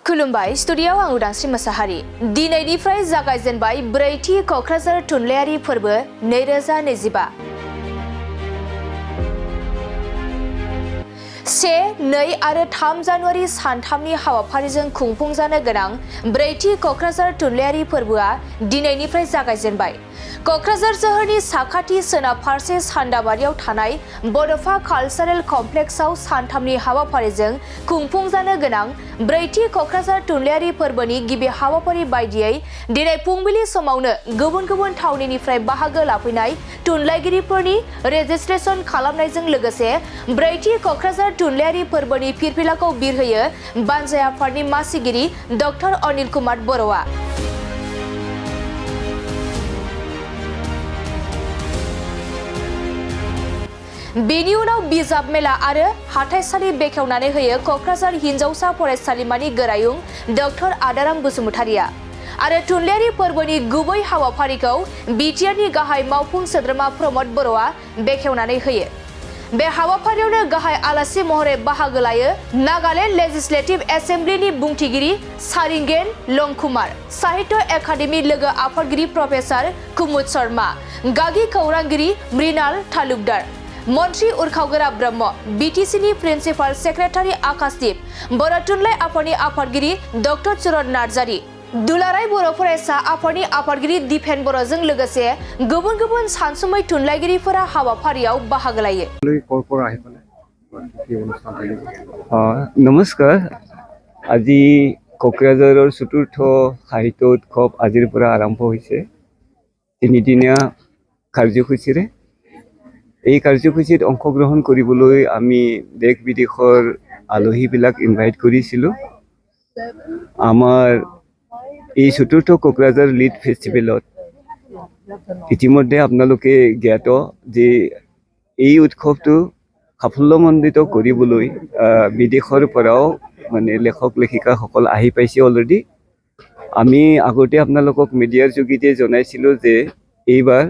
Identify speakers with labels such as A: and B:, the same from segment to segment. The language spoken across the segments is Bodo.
A: खुलुमबाय स्टुडियाव आं उदांस्रि मोसाहारि दिनैनिफ्राय जागायजेनबाय ब्रैथि क'क्राझार थुनलाइयारि फोरबो 2025 1, 2 आरो 3 जानुवारि सानथामनि हाबाफारिजों खुंफुंजानो गोनां ब्रैथि क'क्राझार थुनलाइयारि फोरबोआ दिनैनिफ्राय जागायजेनबाय। क'क्राझार सोहोरनि साखाथि सोनाब फारसे सान्दाबारियाव थानाय बड'फा कालचारेल कमप्लेक्सआव सानथामनि हाबाफारिजों खुंफुंजानो गोनां ब्रैथि क'क्राझार थुनलाइयारि फोरबोनि गिबि हाबाफारि बायदियै दिनै फुंबिलि समावनो गुबुन गुबुन थावनिनिफ्राय बाहागो लाफैनाय थुनलाइगिरिफोरनि रेजिस्ट्रेशन खालामनायजों लोगोसे ब्रैथि क'क्राझार थुनलाइयारि फोरबोनि फिरफिलाखौ बिरहोयो बानजाय आफादनि मासिगिरि डक्टर अनिल कुमार बर'आ। बेनि उनाव बिजाब मेला आरो हाथाइसालि बेखेवनानै होयो क'क्राझार हिनजावसा फरायसालिमानि गोरायुं डक्टर आदाराम बसुमतारिया आरो थुनलाइयारि फोरबोनि गुबै हाबाफारिखौ बिटिआरनि गाहाय मावफुं सोद्रोमा प्रमद बर'आ बेखेवनानै होयो। बे हाबाफारियावनो गाहाय आलासि महरै बाहागो लायो नागालेण्ड लेजिस्लेटिभ एसेम्ब्लिनि बुंथिगिरि सारिंगेन लंकुमार, साहित्य एकाडेमि लोगो आफादगिरि प्रफेसार कुमुद शर्मा, गागि खौरांगिरि मृणाल तालुकदार, मन्त्रि उरखावगोरा ब्रह्म, बिटिसिनि प्रिन्सिपाल सेक्रेटारि आकाशदीप, बर' थुनलाइ आफादनि आफादगिरि डक्टर चुरन नार्जारि, दुलाराय बर' फरायसा आफादनि आफादगिरि दिपेन बर'जों लोगोसे गुबुन गुबुन सानसुमै थुनलाइगिरिफोरा हाबाफारियाव बाहागो लायो।
B: नमस्कार, আজি क'क्राझाৰৰ চতুৰ্থ সাহিত্য উৎসৱ আজিৰ পৰা আৰম্ভ হৈছে তিনিদিনীয়া কাৰ্যসূচীৰে। এই কাৰ্যসূচীত অংশগ্ৰহণ কৰিবলৈ আমি দেশ বিদেশৰ আলহীবিলাক ইনভাইট কৰিছিলোঁ। আমাৰ এই চতুৰ্থ কোকৰাঝাৰ লিড ফেষ্টিভেলত ইতিমধ্যে আপোনালোকে জ্ঞাত যে এই উৎসৱটো সাফল্যমণ্ডিত কৰিবলৈ বিদেশৰ পৰাও মানে লেখক লেখিকাসকল আহি পাইছে অলৰেডি। আমি আগতে আপোনালোকক মিডিয়াৰ যোগেদি জনাইছিলোঁ যে এইবাৰ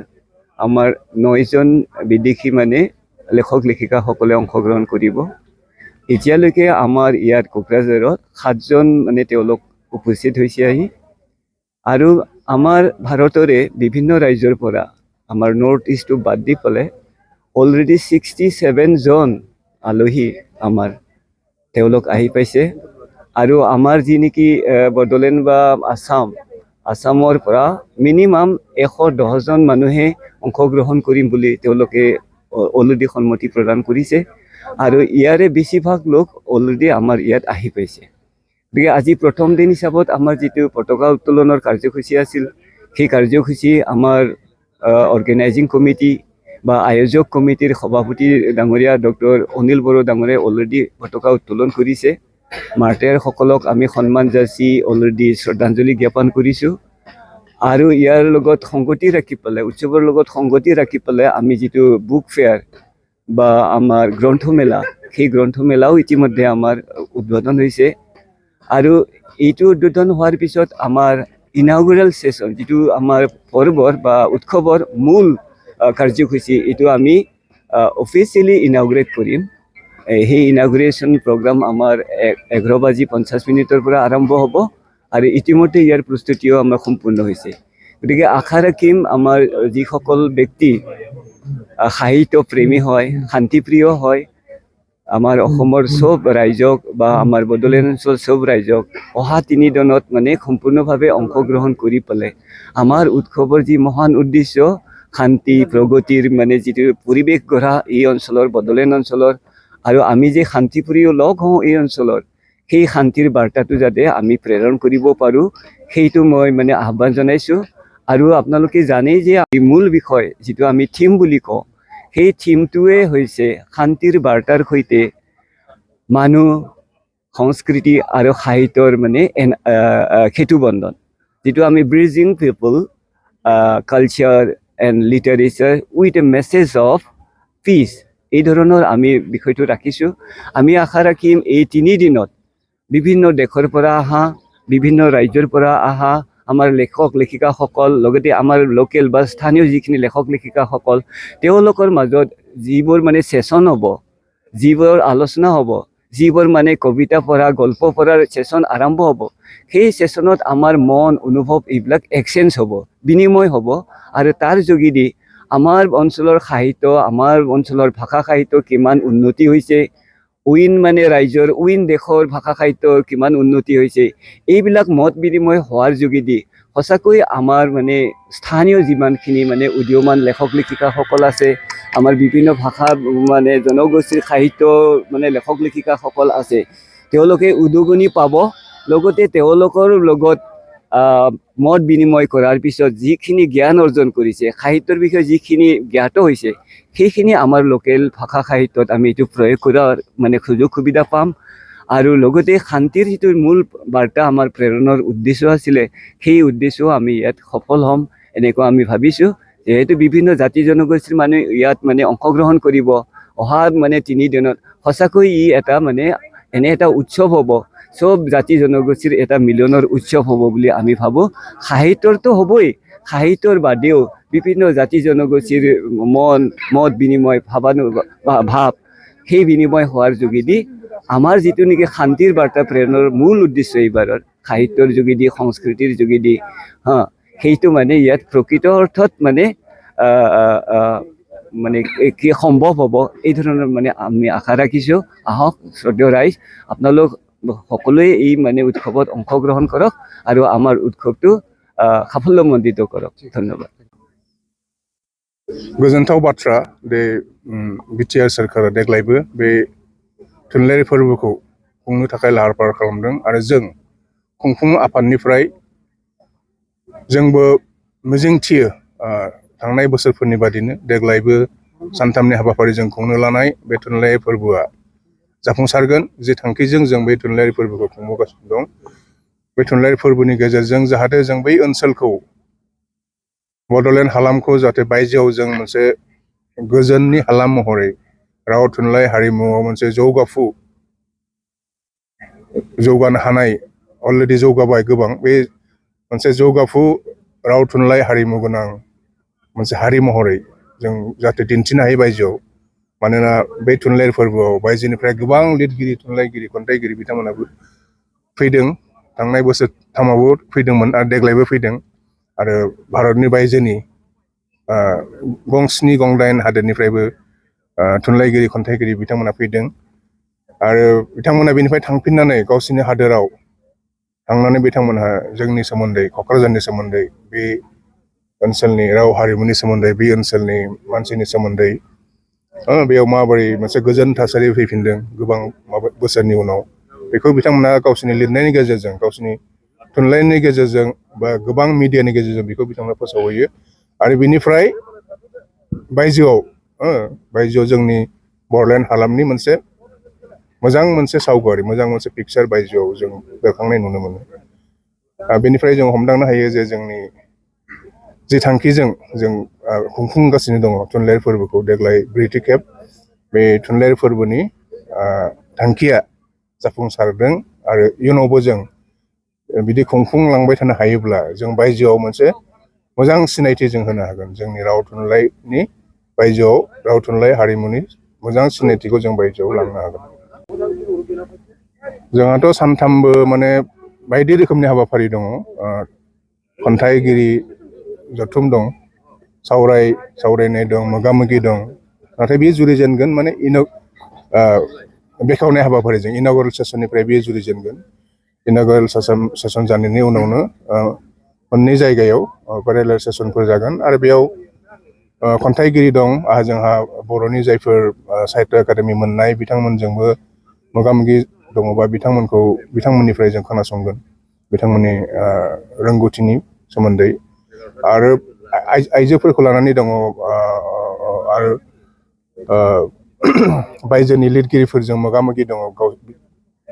B: আমাৰ 9জন বিদেশী মানে লেখক লেখিকাসকলে অংশগ্ৰহণ কৰিব। এতিয়ালৈকে আমাৰ ইয়াত কোকৰাঝাৰত 7জন মানে তেওঁলোক উপস্থিত হৈছে আহি আৰু আমাৰ ভাৰতৰে বিভিন্ন ৰাজ্যৰ পৰা আমাৰ নৰ্থ ইষ্টটো বাদ দি পেলাই অলৰেডি 67জন আলহী আমাৰ তেওঁলোক আহি পাইছে আৰু আমাৰ যি নেকি বড়োলেণ্ড বা আসামৰ পৰা মিনিমাম 110জন মানুহে অংশগ্ৰহণ কৰিম বুলি তেওঁলোকে অলৰেডি সন্মতি প্ৰদান কৰিছে আৰু ইয়াৰে বেছিভাগ লোক অলৰেডি আমাৰ ইয়াত আহি পাইছে। গতিকে আজি প্ৰথম দিন হিচাপত আমাৰ যিটো পতাকা উত্তোলনৰ কাৰ্যসূচী আছিল সেই কাৰ্যসূচী আমাৰ অৰ্গেনাইজিং কমিটি বা আয়োজক কমিটিৰ সভাপতি ডাঙৰীয়া ডক্টৰ অনিল বড়ো ডাঙৰীয়াই অলৰেডি পতাকা উত্তোলন কৰিছে। মাৰ্টায়াৰসকলক আমি সন্মান যাচি অলৰেডি শ্ৰদ্ধাঞ্জলি জ্ঞাপন কৰিছোঁ আৰু ইয়াৰ লগত সংগতি ৰাখি পেলাই উৎসৱৰ লগত সংগতি ৰাখি পেলাই আমি যিটো বুক ফেয়াৰ বা আমাৰ গ্ৰন্থমেলা সেই গ্ৰন্থমেলাও ইতিমধ্যে আমাৰ উদ্বোধন হৈছে আৰু এইটো উদ্বোধন হোৱাৰ পিছত আমাৰ ইনাগুৰেল ছেশ্যন যিটো আমাৰ পৰ্বৰ বা উৎসৱৰ মূল কাৰ্যসূচী এইটো আমি অফিচিয়েলি ইনাগুৰেট কৰিম। সেই ইনাগুৰেশ্যন প্ৰগ্ৰাম আমাৰ 11:50 পৰা আৰম্ভ হ'ব আৰু ইতিমধ্যে ইয়াৰ প্ৰস্তুতিও আমাৰ সম্পূৰ্ণ হৈছে। গতিকে আশা ৰাখিম আমাৰ যিসকল ব্যক্তি সাহিত্য প্ৰেমী হয়, শান্তিপ্ৰিয় হয়, আমাৰ অসমৰ চব ৰাইজক বা আমাৰ বড়োলেণ্ড অঞ্চল চব ৰাইজক অহা 3 দিনত মানে সম্পূৰ্ণভাৱে অংশগ্ৰহণ কৰি পেলাই আমাৰ উৎসৱৰ যি মহান উদ্দেশ্য শান্তি প্ৰগতিৰ মানে যিটো পৰিৱেশ গঢ়া এই অঞ্চলৰ বড়োলেণ্ড অঞ্চলৰ আৰু আমি যে শান্তিপ্ৰিয় লগ হওঁ এই অঞ্চলৰ সেই শান্তিৰ বাৰ্তাটো যাতে আমি প্ৰেৰণ কৰিব পাৰোঁ সেইটো মই মানে আহ্বান জনাইছোঁ। আৰু আপোনালোকে জানেই যে মূল বিষয় যিটো আমি থিম বুলি কওঁ সেই থিমটোৱে হৈছে শান্তিৰ বাৰ্তাৰ সৈতে মানুহ সংস্কৃতি আৰু সাহিত্যৰ মানে সেতুবন্ধন যিটো আমি bridging people culture and literature with a message of peace এই ধৰণৰ আমি বিষয়টো ৰাখিছোঁ। আমি আশা ৰাখিম এই 3 দিনত বিভিন্ন দেশৰ পৰা অহা বিভিন্ন ৰাজ্যৰ পৰা অহা আমাৰ লেখক লেখিকাসকল লগতে আমাৰ লোকেল বা স্থানীয় যিখিনি লেখক লেখিকাসকল তেওঁলোকৰ মাজত যিবোৰ মানে ছেশ্যন হ'ব যিবোৰ আলোচনা হ'ব যিবোৰ মানে কবিতা পঢ়া গল্প পঢ়াৰ সেশন আৰম্ভ হ'ব সেই সেশনত আমাৰ মন অনুভৱ এইবিলাক এক্সচেঞ্জ হ'ব বিনিময় হ'ব আৰু তাৰ যোগেদি আমাৰ অঞ্চলৰ সাহিত্য আমাৰ অঞ্চলৰ ভাষা সাহিত্য কিমান উন্নতি হৈছে উইন মানে ৰাজ্যৰ উইন দেশৰ ভাষা সাহিত্য কিমান উন্নতি হৈছে এইবিলাক মত বিনিময় হোৱাৰ যোগেদি সঁচাকৈ আমাৰ মানে স্থানীয় যিমানখিনি মানে উদীয়মান লেখক লেখিকাসকল আছে আমাৰ বিভিন্ন ভাষা মানে জনগোষ্ঠীৰ সাহিত্য মানে লেখক লেখিকাসকল আছে তেওঁলোকে উদগনি পাব লগতে তেওঁলোকৰ লগত মত বিনিময় কৰাৰ পিছত যিখিনি জ্ঞান অৰ্জন কৰিছে সাহিত্যৰ বিষয়ে যিখিনি জ্ঞাত হৈছে সেইখিনি আমাৰ লোকেল ভাষা সাহিত্যত আমি এইটো প্ৰয়োগ কৰাৰ মানে সুযোগ সুবিধা পাম আৰু লগতে শান্তিৰ যিটো মূল বাৰ্তা আমাৰ প্ৰেৰণৰ উদ্দেশ্য আছিলে সেই উদ্দেশ্যও আমি ইয়াত সফল হ'ম এনেকুৱা আমি ভাবিছোঁ যিহেতু বিভিন্ন জাতি জনগোষ্ঠীৰ মানুহ ইয়াত মানে অংশগ্ৰহণ কৰিব অহা মানে 3 দিনত সঁচাকৈ ই এটা মানে এনে এটা উৎসৱ হ'ব সব জাতি জনগোষ্ঠীৰ এটা মিলনৰ উৎসৱ হ'ব বুলি আমি ভাবোঁ সাহিত্যৰতো হ'বই সাহিত্যৰ বাদেও বিভিন্ন জাতি জনগোষ্ঠীৰ মত বিনিময় ভাৱ সেই বিনিময় হোৱাৰ যোগেদি আমাৰ যিটো নেকি শান্তিৰ বাৰ্তা প্ৰেৰণৰ মূল উদ্দেশ্য এইবাৰৰ সাহিত্যৰ যোগেদি সংস্কৃতিৰ যোগেদি সেইটো মানে ইয়াত প্ৰকৃত অৰ্থত মানে মানে কি সম্ভৱ হ'ব এই ধৰণৰ মানে আমি আশা ৰাখিছোঁ আহক শ্ৰদ্ধেয় ৰাইজ আপোনালোক সকলোৱে এই মানে উৎসৱত অংশগ্ৰহণ কৰক আৰু আমাৰ উৎসৱটো সাফল্যমণ্ডিত কৰক ধন্যবাদ
C: गोजोनथाव बाथ्रा बे बिटिआर सोरखारा देग्लायबो बे थुनलाइयारि फोरबोखौ खुंनो थाखाय लाहार फाहार खालामदों आरो जों खुंफुं आफादनिफ्राय जोंबो मिजिंथियो थांनाय बोसोरफोरनि बादिनो देग्लायबो सानथामनि हाबाफारिजों खुंनो लानाय बे थुनलाइयारि फोरबोआ जाफुंसारगोन जे थांखिजों जों बे थुनलाइयारि फोरबोखौ खुंबोगासिनो दं बे थुनलाइयारि फोरबोनि गेजेरजों जाहाथे जों बै ओनसोलखौ बड'लेण्ड हालामखौ जाहाथे बायजोआव जों मोनसे गोजोननि हालाम महरै राव थुनलाइ हारिमुआव मोनसे जौगाफु जौगानो हानाय अलरेडि जौगाबाय गोबां बे मोनसे जौगाफु राव थुनलाइ हारिमु गोनां मोनसे हारि महरै जों जाहाथे दिन्थिनो हायो बायजोआव मानोना बे थुनलाइयारि फोरबोआव बायजोनिफ्राय गोबां लिरगिरि थुनलाइगिरि खन्थाइगिरि बिथांमोनाबो फैदों थांनाय बोसोरथामावबो फैदोंमोन आरो देग्लायबो फैदों आरो भारतनि बायजोनि गं 7 गं 8 हादोरनिफ्रायबो थुनलाइगिरि खन्थाइगिरि बिथांमोना फैदों आरो बिथांमोना बेनिफ्राय थांफिननानै गावसिनि हादोराव थांनानै बिथांमोनहा जोंनि सोमोन्दै क'क्राझारनि सोमोन्दै बे ओनसोलनि राव हारिमुनि सोमोन्दै बे ओनसोलनि मानसिनि सोमोन्दै बेयाव माबोरै मोनसे गोजोन थासारि फैफिनदों गोबां बोसोरनि उनाव बेखौ बिथांमोना गावसिनि लिरनायनि गेजेरजों गावसिनि थुनलाइनि गेजेरजों बा गोबां मिडियानि गेजेरजों बेखौ बिथांमोना फोसावहैयो आरो बिनिफ्राय बायजोआव जोंनि बड'लेण्ड हालामनि मोनसे मोजां मोनसे सावगारि मोजां मोनसे पिक्चार बायजोआव जों बेरखांनाय नुनो मोनो बेनिफ्राय जों हमदांनो हायो जे जोंनि जि थांखिजों जों खुंफुंगासिनो दङ थुनलाइयारि फोरबोखौ देग्लाय 4थि खेब बे थुनलाइयारि फोरबोनि थांखिया जाफुंसारदों आरो इयुनावबो जों बिदि खुंफुंलांबाय थानो हायोब्ला जों बायजोआव मोनसे मोजां सिनायथि जों होनो हागोन जोंनि राव थुनलाइनि बायजोआव राव थुनलाइ हारिमुनि मोजां सिनायथिखौ जों बायजोआव लांनो हागोन जोंहाथ' सानथामबो माने बायदि रोखोमनि हाबाफारि दङ खन्थाइगिरि जथुम दं सावरायनाय दं मोगा-मोगि दं नाथाय बेयो जुरिजेनगोन माने बेखेवनाय हाबाफारिजों इन'ग्रेल सेसननिफ्राय बेयो जुरिजेनगोन इन'ग्रेल सेसन जानायनि उनावनो मोननै जायगायाव पेरेलेल सेसनफोर जागोन आरो बेयाव खन्थाइगिरि दं जोंहा बर'नि जायफोर साहित्य एकाडेमि मोननाय बिथांमोनजोंबो मोगा-मोगि दङबा बिथांमोननिफ्राय जों खोनासंगोन बिथांमोननि रोंगौथिनि सोमोन्दै आरो आइजोफोरखौ लानानै दङ आरो बायजोनि लिरगिरिफोरजों मोगा-मोगि दङ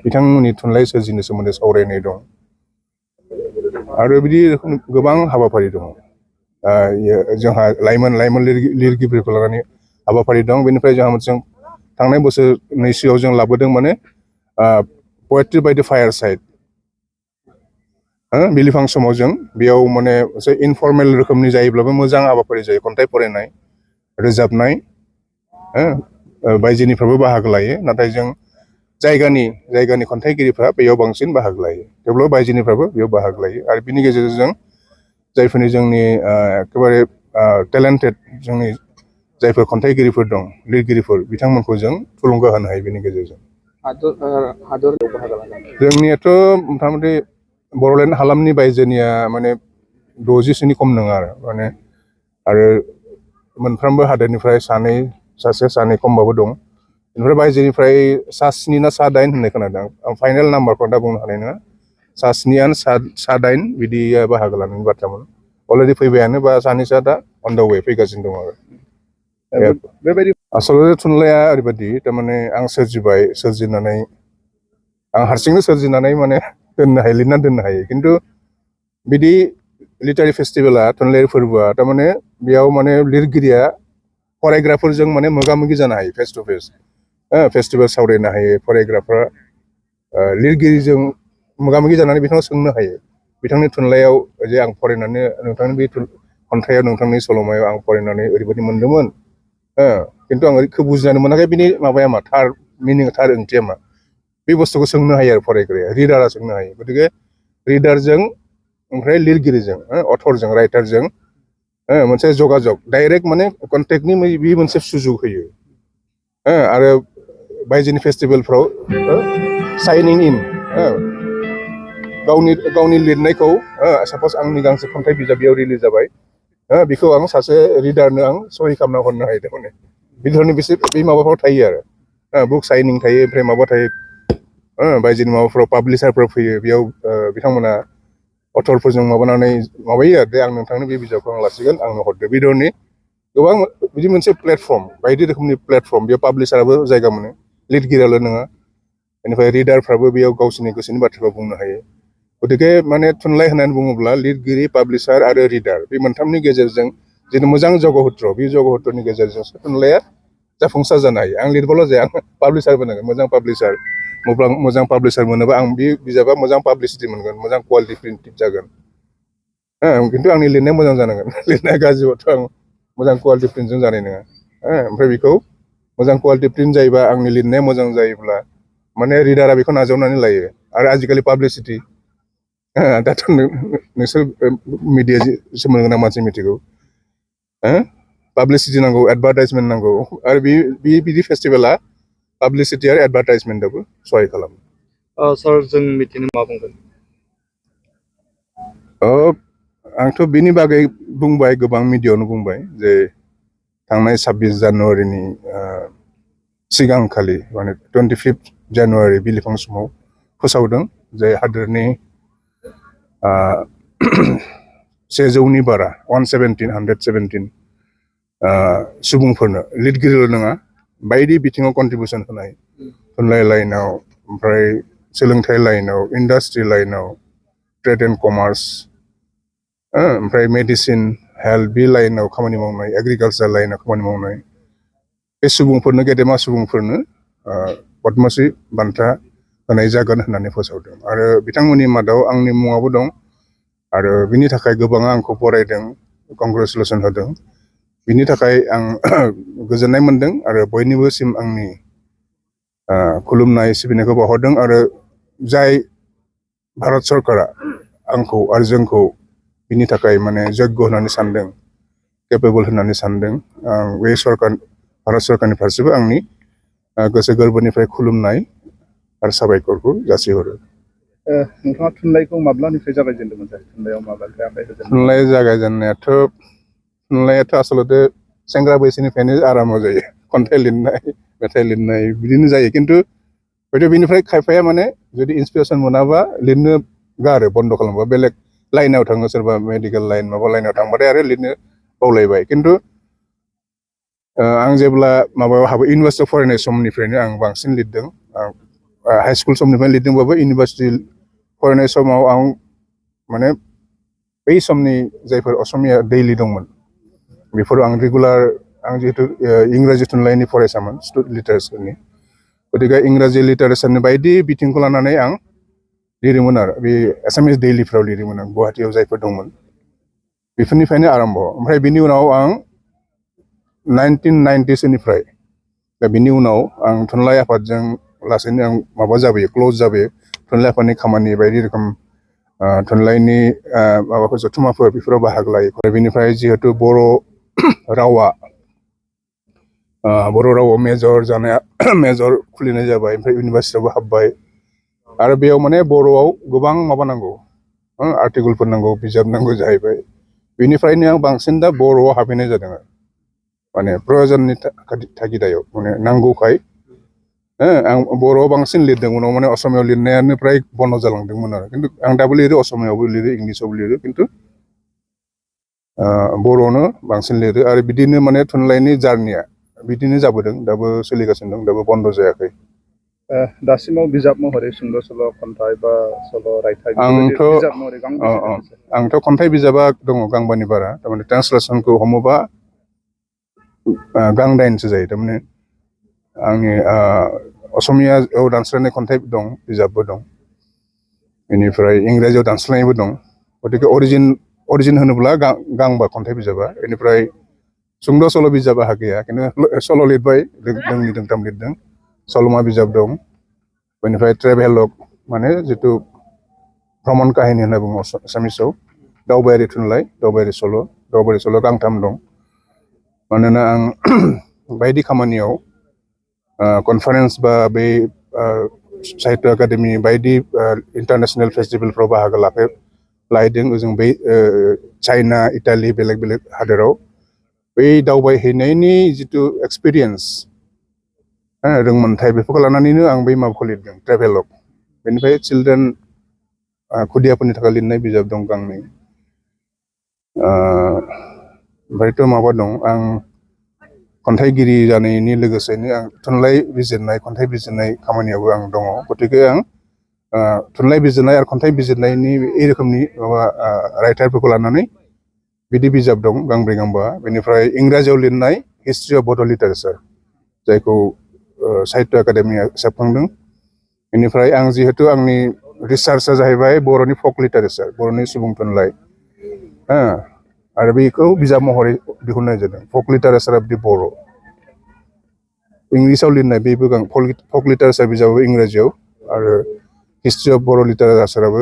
C: बिथांमोननि थुनलाइ सोरजिनो सोमोन्दै सावरायनाय दं आरो बिदि गोबां हाबाफारि दङ जोंहा लाइमोन लिरगिरिफोरखौ लानानै हाबाफारि दं बेनिफ्राय जोंहा मोनसे थांनाय बोसोरनैसोआव जों लाबोदों माने पएट्रि बाय द फायार साइड बिलिफां समाव जों बेयाव माने एसे इनफर्मेल रोखोमनि जायोब्लाबो मोजां हाबाफारि जायो खन्थाइ फरायनाय रोजाबनाय बायजोनिफ्रायबो बाहागो लायो नाथाय जों जायगानि खन्थाइगिरिफ्रा बेयाव बांसिन बाहागो लायो थेवब्लाबो बायजोनिफ्राबो बेयाव बाहागो लायो आरो बिनि गेजेरजों जायफोरनि जोंनि एखेबारे टेलेन्टेड जोंनि जायफोर खन्थाइगिरिफोर दं लिरगिरिफोर बिथांमोनखौ जों थुलुंगा होनो हायो बेनि गेजेरजों जोंनियाथ' मथा-मथि बर'लेण्ड हालामनि बायजोनिया माने 60सोनि खम नङा आरो माने आरो मोनफ्रोमबो हादोरनिफ्राय सासे सानै खमबाबो दं बेनिफ्राय बायजोनिफ्राय 7 ना 8 होननाय खोनादों आं फाइनेल नाम्बारखौ दा बुंनो हानाय नङा 7 8 बिदिया बाहागो लानायनि बाथ्रामोन अलरेडि फैबायानो बा सानैसोआ दा अन दा वे फैगासिनो दं आरो बेबायदि आसलते थुनलाइया ओरैबायदि थारमाने आं सोरजिनानै आं हारसिंनो सोरजिनानै माने दोननो हायो लिरनानै दोननो हायो खिन्थु बिदि लिटारि फेस्टिभेला थुनलाइयारि फोरबोआ थारमाने बेयाव माने लिरगिरिया फरायग्राफोरजों माने मोगा-मोगि जानो हायो फेस टु फेस फेस्टिभेल सावरायनो हायो फरायग्राफ्रा लिरगिरिजों मोगा-मोगि जानानै बिथाङा सोंनो हायो बिथांनि थुनलाइयाव जे आं फरायनानै नोंथांनि बे खन्थाइयाव नोंथांनि सल'मायाव आं फरायनानै ओरैबायदि मोनदोंमोन खिन्थु आं ओरैखौ बुजिनानै मोनाखै बिनि माबाया मा थार मिनिं थार ओंथिया मा बे बुस्थुखौ सोंनो हायो आरो फरायग्राया रिडारा सोंनो हायो गतिके रिडारजों ओमफ्राय लिरगिरिजों अथरजों राइटारजों मोनसे जगाजग डाइरेक्ट माने कन्टेक्टनि बे मोनसे सुजुग होयो आरो बायजोनि फेस्टिभेलफ्राव साइनिं इन गावनि लिरनायखौ सापस आंनि गांसे खन्थाइ बिजाब बेयाव रिलिज जाबाय बेखौ आं सासे रिडारनो आं सहि खालामना हरनो हायो थारमाने बे धरनि बे माबाफ्राव थायो आरो बुक साइनिं थायो ओमफ्राय माबा थायो बायजोनि माबाफ्राव पाब्लिसारफोर फैयो बेयाव बिथांमोना अथरफोरजों माबानानै माबायो आरो दे आं नोंथांनो बे बिजाबखौ आं लासिगोन आंनो हरदो बे धरनि गोबां बिदि मोनसे प्लेटफर्म बायदि रोखोमनि प्लेटफर्म बेयाव पाब्लिसाराबो जायगा मोनो लिरगिरियाल' नङा बेनिफ्राय रिडारफ्राबो बेयाव गावसोरनि गोसोनि बाथ्राखौ बुंनो हायो गतिके माने थुनलाइ होननानै बुङोब्ला लिरगिरि पाब्लिसार आरो रिडार बे मोनथामनि गेजेरजों जिथु मोजां जगहत्र बे जगहत्रनि गेजेरजोंसो थुनलाइया जाफुंसार जानो हायो आं लिरबाल' जाया आं पाब्लिसारबो नांगोन मोजां पाब्लिसार मोनोबा आं बे बिजाबा मोजां पाब्लिसिटि मोनगोन मोजां कुवालिटि प्रिन्टेड जागोन खिन्थु आंनि लिरनाया मोजां जानांगोन लिरनाया गाज्रिबाथ' आं मोजां कुवालिटि प्रिन्टजों जानाय नङा ओमफ्राय बेखौ मोजां कुवालिटि प्रिन्ट जायोबा आंनि लिरनाया मोजां जायोब्ला माने रिडारा बेखौ नाजावनानै लायो आरो आजिखालि पाब्लिसिटि दाथ' नोंसोर मिडिया सोमोन्दो गोनां मानसि मिथिगौ पाब्लिसिटि नांगौ एडभार्टाइजमेन्ट नांगौ आरो बिदि फेस्टिभेला पाब्लिसिटि आरो एडभार्टाइजमेन्टआबो सहाय खालामो
D: सार जों मिथिनो मा बुंगोन
C: आंथ' बिनि बागै बुंबाय गोबां मिडियायावनो बुंबाय जे थांनाय 26 जानुवारिनि सिगांखालि माने 25 जानुवारि बिलिफां समाव फोसावदों जे हादोरनि 100नि बारा 117 सुबुंफोरनो लिरगिरिल' नङा बायदि बिथिङाव कन्ट्रिबिउसन होनाय थुनलाइ लाइनाव ओमफ्राय सोलोंथाइ लाइनाव इन्डास्ट्रि लाइनाव ट्रेड एन्ड कमार्स ओमफ्राय मेडिसिन हेल्थ बे लाइनाव खामानि मावनाय एग्रिकालसार लाइनाव खामानि मावनाय बे सुबुंफोरनो गेदेमा सुबुंफोरनो पद्मश्री बान्था होनाय जागोन होननानै फोसावदों आरो बिथांमोननि मादाव आंनि मुङाबो दं आरो बिनि थाखाय गोबाङा आंखौ बरायदों कंग्रेचुलेसन होदों बिनि थाखाय आं गोजोननाय मोनदों आरो बयनिबोसिम आंनि खुलुमनाय सिबिनायखौ बावहरदों आरो जाय भारत सरकारा आंखौ आरो जोंखौ बिनि थाखाय माने जग्य होननानै सानदों केपेबल होननानै सानदों आं बे भारत सरकारनि फारसेबो आंनि गोसो गोरबोनिफ्राय खुलुमनाय आरो साबायखरखौ जासिहरो
D: नोंथाङा थुनलाइखौ माब्लानिफ्राय जागायजेनदोंमोन थुनलाइयाव माब्लानिफ्राय आखाइ होजेनदोंमोन
C: थुनलाइ जागायजेननायाथ' आसलते सेंग्रा बैसोनिफ्रायनो आराम्भ जायो खन्थाइ लिरनाय मेथाइ लिरनाय बिदिनो जायो खिन्थु हयथ' बिनिफ्राय खायफाया माने जुदि इन्सपिरेसन मोनाबा लिरनो गारो बन्द' खालामबा बेलेग लाइनाव थाङो सोरबा मेडिकेल लाइन माबा लाइनाव थांबाथाय आरो लिरनो बावलायबाय खिन्थु आं जेब्ला माबायाव हाबो इउनिभार्सिटियाव फरायनाय समनिफ्रायनो आं बांसिन लिरदों हाइ स्कुल समनिफ्रायनो लिरदोंबाबो इउनिभार्सिटि फरायनाय समाव आं माने बै समनि जायफोर असमिया दैलि दंमोन बेफोराव आं रेगुलार आं जिहेतु इंराजि थुनलाइनि फरायसामोन लिटारेचारनि गतिके इंराजि लिटारेचारनि बायदि बिथिंखौ लानानै आं लिरोमोन आरो बे एसामिस दैलिफ्राव लिरोमोन आं गुवाहाटियाव जायफोर दंमोन बेफोरनिफ्रायनो आरम्भ ओमफ्राय बिनि उनाव आं 1990 सोनिफ्राय दा बिनि उनाव आं थुनलाइ आफादजों लासैनो आं माबा जाबोयो क्लोज जाबोयो थुनलाइ आफादनि खामानि बायदि रोखोम थुनलाइनि माबाफोर जथुम्माफोर बेफोराव बाहागो लायो आरो बेनिफ्राय जिहेतु बर' रावा बर' रावाव मेजर जानाया मेजर खुलिनाय जाबाय ओमफ्राय इउनिभार्सिटियावबो हाबबाय आरो बेयाव माने बर'आव गोबां माबा नांगौ आर्टिकेलफोर नांगौ बिजाब नांगौ जाहैबाय बेनिफ्रायनो आं बांसिन दा बर'आव हाबहैनाय जादों माने प्रयजननि थागिदायाव माने नांगौखाय आं बर'आव बांसिन लिरदों उनाव माने असमियाव लिरनायानो फ्राय बन्द जालांदोंमोन आरो खिन्थु आं दाबो लिरो असमियावबो लिरो इंलिसावबो लिरो खिन्थु बर'आवनो बांसिन लिरो आरो बिदिनो माने थुनलाइनि जार्निया बिदिनो जाबोदों दाबो सोलिगासिनो दं दाबो बन्द जायाखै
D: दासिमाव बिजाब महरै सुंद' सल' खन्थाइ बा सल' रायथाइ
C: आंथ'
D: बिजाब महरै गांबेसे
C: आंथ' खन्थाइ बिजाबा दङ गांबानि बारा थारमाने ट्रान्सलेसनखौ हमोबा गांदाइनसो जायो थारमाने आंनि असमियायाव दानस्लायनाय खन्थाइ दं बिजाबबो दं बेनिफ्राय इंराजियाव दानस्लायनायबो दं गतिके अरिजिन होनोब्ला गांबा खन्थाइ बिजाबा बेनिफ्राय सुंद' सल' बिजाबा गैया खिन्थु सल' लिरबाय दोंनै दोंथाम लिरदों सल'मा बिजाब दं बेनिफ्राय ट्रेभेलग माने जिथु भ्रमण काहिनी होनना बुङो एसामिसाव दावबायारि थुनलाइ दावबायारि सल' गांथाम दं मानोना आं बायदि खामानियाव कनफारेन्स बा बे साहित्य एकाडेमि बायदि इन्टारनेसनेल फेस्टिभेलफ्राव बाहागो लाहैदों ओजों बै चाइना इटालि बेलेग बेलेग हादोराव बै दावबायहैनायनि जिथु एक्सपिरियेन्स रोंमोनथाय बेफोरखौ लानानैनो आं बै माबाखौ लिरदों ट्रेभेलग बेनिफ्राय चिलड्रेन खुदियाफोरनि थाखाय लिरनाय बिजाब दं गांनै ओमफ्रायथ' माबा दं आं खन्थाइगिरि जानायनि लोगोसेनो आं थुनलाइ बिजिरनाय खन्थाइ बिजिरनाय खामानियावबो आं दङ गतिके आं थुनलाइ बिजिरनाय आरो खन्थाइ बिजिरनायनि बे रोखोमनि माबा रायथाइफोरखौ लानानै बिदि बिजाब दं गांब्रै गांबा बेनिफ्राय इंराजियाव लिरनाय हिस्ट्रि अफ बड' लिटारेचार जायखौ साहित्य एकाडेमिया सेबखांदों बेनिफ्राय आं जिहेतु आंनि रिसार्चआ जाहैबाय बर'नि फक लिटारेचार बर'नि सुबुं थुनलाइ आरो बेखौ बिजाब महरै दिहुननाय जादों फक लिटारेचार अफ दि बर' इंलिसाव लिरनाय बेबो फक लिटारेचार बिजाबाबो इंराजियाव आरो हिस्ट्रि अफ बर' लिटारेचाराबो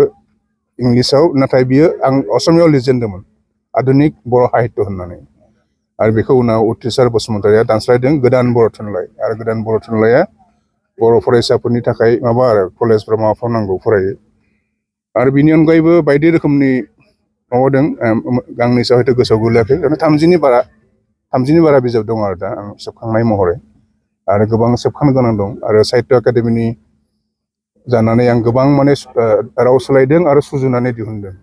C: इंलिसाव नाथाय बियो आं असमियाव लिरजेनदोंमोन आधुनिक बर' साहित्य होननानै आरो बेखौ उनाव उथ्रिसार बसुमतारिया दानस्लायदों गोदान बर' थुनलाइ आरो गोदान बर' थुनलाइया बर' फरायसाफोरनि थाखाय माबा आरो कलेजफ्राव माबाफ्राव नांगौ फरायो आरो बिनि अनगायैबो बायदि रोखोमनि माबादों गांनैसो हयथ' गोसोआव गोलैयाखै 30नि बारा बिजाब दं आरो दा आं सेबखांनाय महरै आरो गोबां सेबखांनो गोनां दं आरो साहित्य एकाडेमिनि जानानै आं गोबां माने राव सोलायदों आरो सुजुनानै दिहुनदों